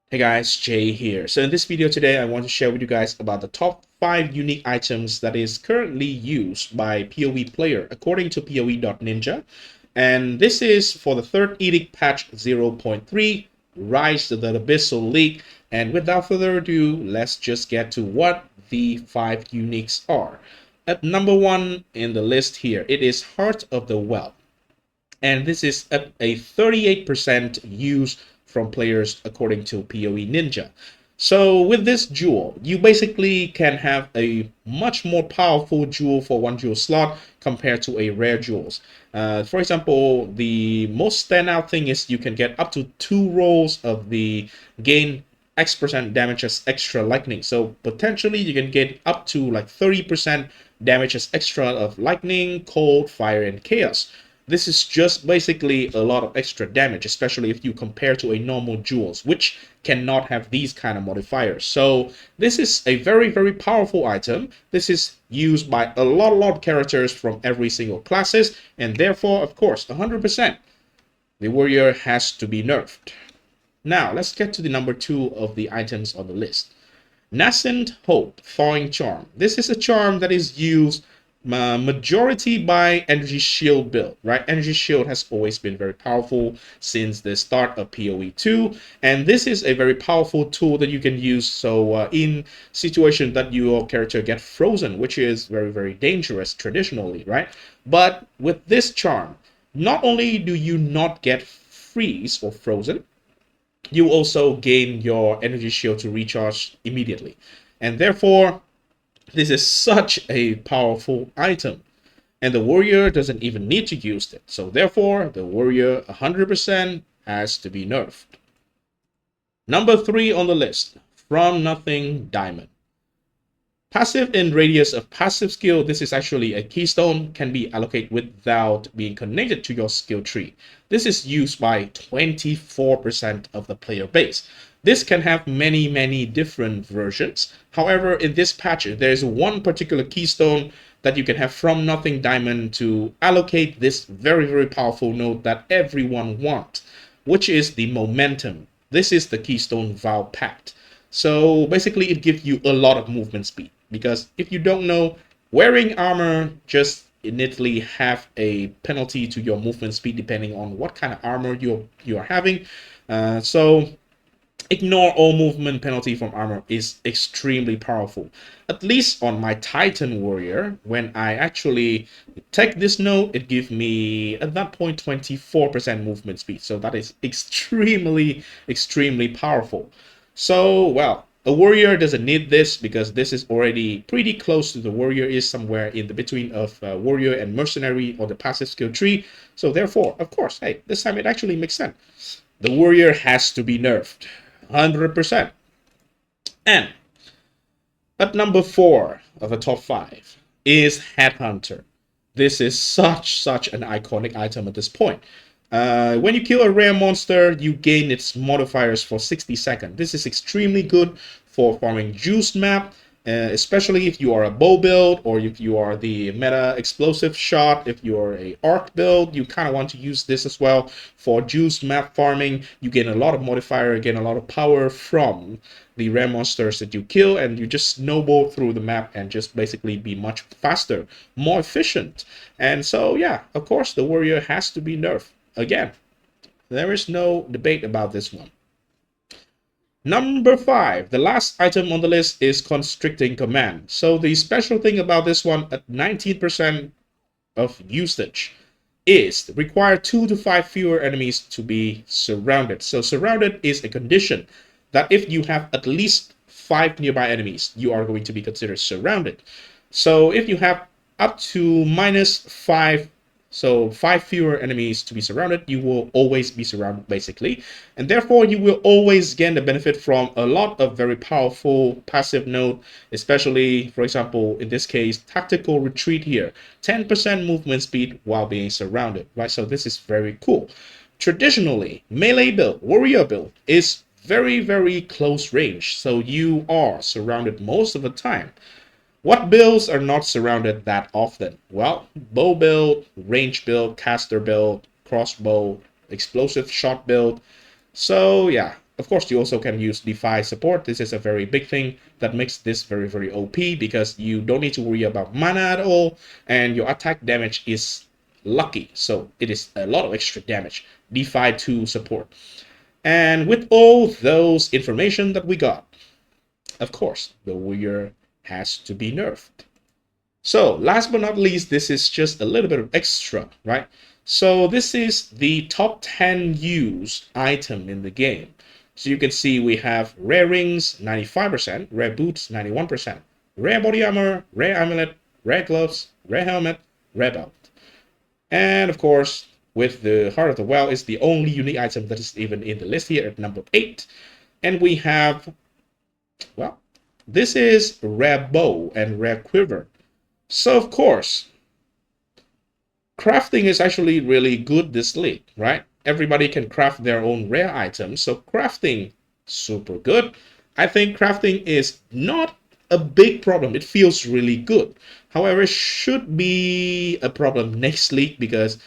Hey guys, Jay here. So in this video today, I want to share with you guys about the top 5 unique items that is currently used by PoE player according to PoE.Ninja. And this is for the Third Edict patch 0.3, Rise to the Abyssal League. And without further ado, let's just get to what the 5 uniques are. At number 1 in the list here, it is Heart of the Well, and this is a 38% use from players according to PoE Ninja. So with this jewel, you basically can have a much more powerful jewel for one jewel slot compared to a rare jewels. For example, the most standout thing is you can get up to 2 rolls of the gain X% damage as extra lightning. So potentially you can get up to like 30% damage as extra of lightning, cold, fire, and chaos. This is just basically a lot of extra damage, especially if you compare to a normal jewels, which cannot have these kind of modifiers. So this is a very powerful item. This is used by a lot of characters from every single classes, and therefore, of course, 100%, the warrior has to be nerfed. Now, let's get to the number 2 of the items on the list. Nascent Hope, Thawing Charm. This is a charm that is used majority by Energy Shield build, right? Energy Shield has always been very powerful since the start of PoE2, and this is a very powerful tool that you can use so in situation that your character get frozen, which is very dangerous traditionally, right? But with this charm, not only do you not get freeze or frozen, you also gain your energy shield to recharge immediately. And therefore, this is such a powerful item. And the warrior doesn't even need to use it. So therefore, the warrior 100% has to be nerfed. Number 3 on the list, From Nothing Diamond. Passive in radius of passive skill, this is actually a keystone, can be allocated without being connected to your skill tree. This is used by 24% of the player base. This can have many different versions. However, in this patch, there's one particular keystone that you can have From Nothing Diamond to allocate this very powerful node that everyone wants, which is the momentum. This is the keystone Vow Pact. So basically, it gives you a lot of movement speed. Because if you don't know, wearing armor just innately have a penalty to your movement speed depending on what kind of armor you are having. So ignore all movement penalty from armor is extremely powerful. At least on my Titan warrior, when I actually take this node, it gives me at that point 24% movement speed. So that is extremely powerful. So well, a warrior doesn't need this because this is already pretty close to the warrior, is somewhere in the between of warrior and mercenary or the passive skill tree. So therefore, of course, hey, this time it actually makes sense. The warrior has to be nerfed, 100%. And at number 4 of the top 5 is Headhunter. This is such an iconic item at this point. When you kill a rare monster, you gain its modifiers for 60 seconds. This is extremely good for farming juice map, especially if you are a bow build or if you are the meta explosive shot. If you are a arc build, you kind of want to use this as well for juice map farming. You gain a lot of modifier, gain a lot of power from the rare monsters that you kill, and you just snowball through the map and just basically be much faster, more efficient. And so yeah, of course the warrior has to be nerfed. Again, there is no debate about this one. Number 5, the last item on the list is Constricting Command. So the special thing about this one, at 19% of usage, is require 2 to 5 fewer enemies to be surrounded. So surrounded is a condition that if you have at least 5 nearby enemies, you are going to be considered surrounded. So if you have up to -5, so 5 fewer enemies to be surrounded, you will always be surrounded basically. And therefore you will always gain the benefit from a lot of very powerful passive node, especially for example, in this case, tactical retreat here, 10% movement speed while being surrounded, right? So this is very cool. Traditionally, melee build, warrior build is very close range. So you are surrounded most of the time. What builds are not surrounded that often? Well, bow build, range build, caster build, crossbow, explosive shot build. So yeah, of course, you also can use Defy support. This is a very big thing that makes this very, very OP because you don't need to worry about mana at all, and your attack damage is lucky. So it is a lot of extra damage. Defy 2 support. And with all those information that we got, of course, the warrior has to be nerfed. So last but not least, this is just a little bit of extra, right? So this is the top 10 used item in the game. So you can see we have rare rings, 95%, rare boots, 91%, rare body armor, rare amulet, rare gloves, rare helmet, rare belt. And of course, with the Heart of the Well is the only unique item that is even in the list here at number 8. And we have, well, this is rare bow and rare quiver. So of course, crafting is actually really good this league, right? Everybody can craft their own rare items, so crafting, super good. I think crafting is not a big problem. It feels really good. However, it should be a problem next league because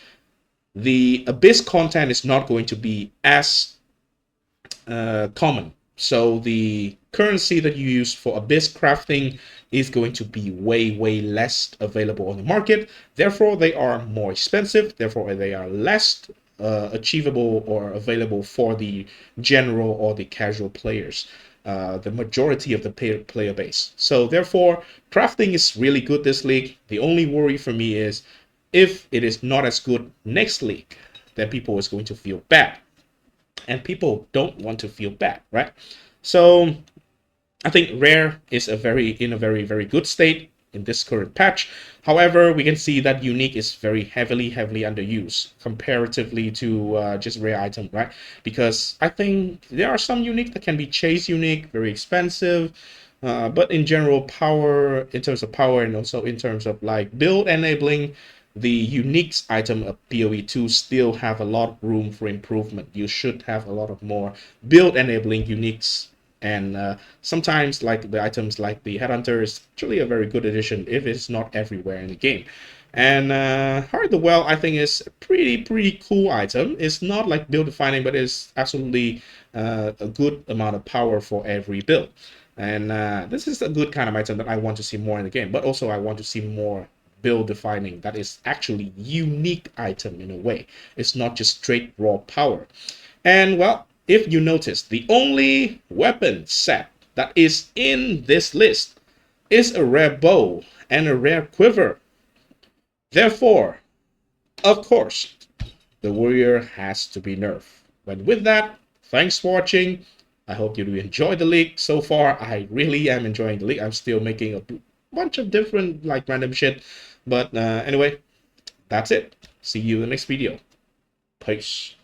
the Abyss content is not going to be as common. So the currency that you use for Abyss crafting is going to be way, way less available on the market. Therefore, they are more expensive. Therefore, they are less achievable or available for the general or the casual players, the majority of the player base. So therefore, crafting is really good this league. The only worry for me is if it is not as good next league, then people is going to feel bad. And people don't want to feel bad, right? So I think rare is in a very, very good state in this current patch. However, we can see that unique is very heavily underused comparatively to just rare item, right? Because I think there are some unique that can be chase unique, very expensive, but in general, in terms of power and also in terms of like build enabling, the uniques item of POE2 still have a lot of room for improvement. You should have a lot of more build enabling uniques, and sometimes like the items like the Headhunter is actually a very good addition if it's not everywhere in the game. And Heart of the Well, I think, is a pretty cool item. It's not like build defining, but it's absolutely a good amount of power for every build. And this is a good kind of item that I want to see more in the game, but also I want to see more build defining that is actually unique item in a way. It's not just straight raw power. And well, if you notice, the only weapon set that is in this list is a rare bow and a rare quiver. Therefore, of course, the warrior has to be nerfed. But with that, thanks for watching. I hope you enjoy the league. So far, I really am enjoying the league. I'm still making a bunch of different like random shit. But anyway, that's it. See you in the next video. Peace.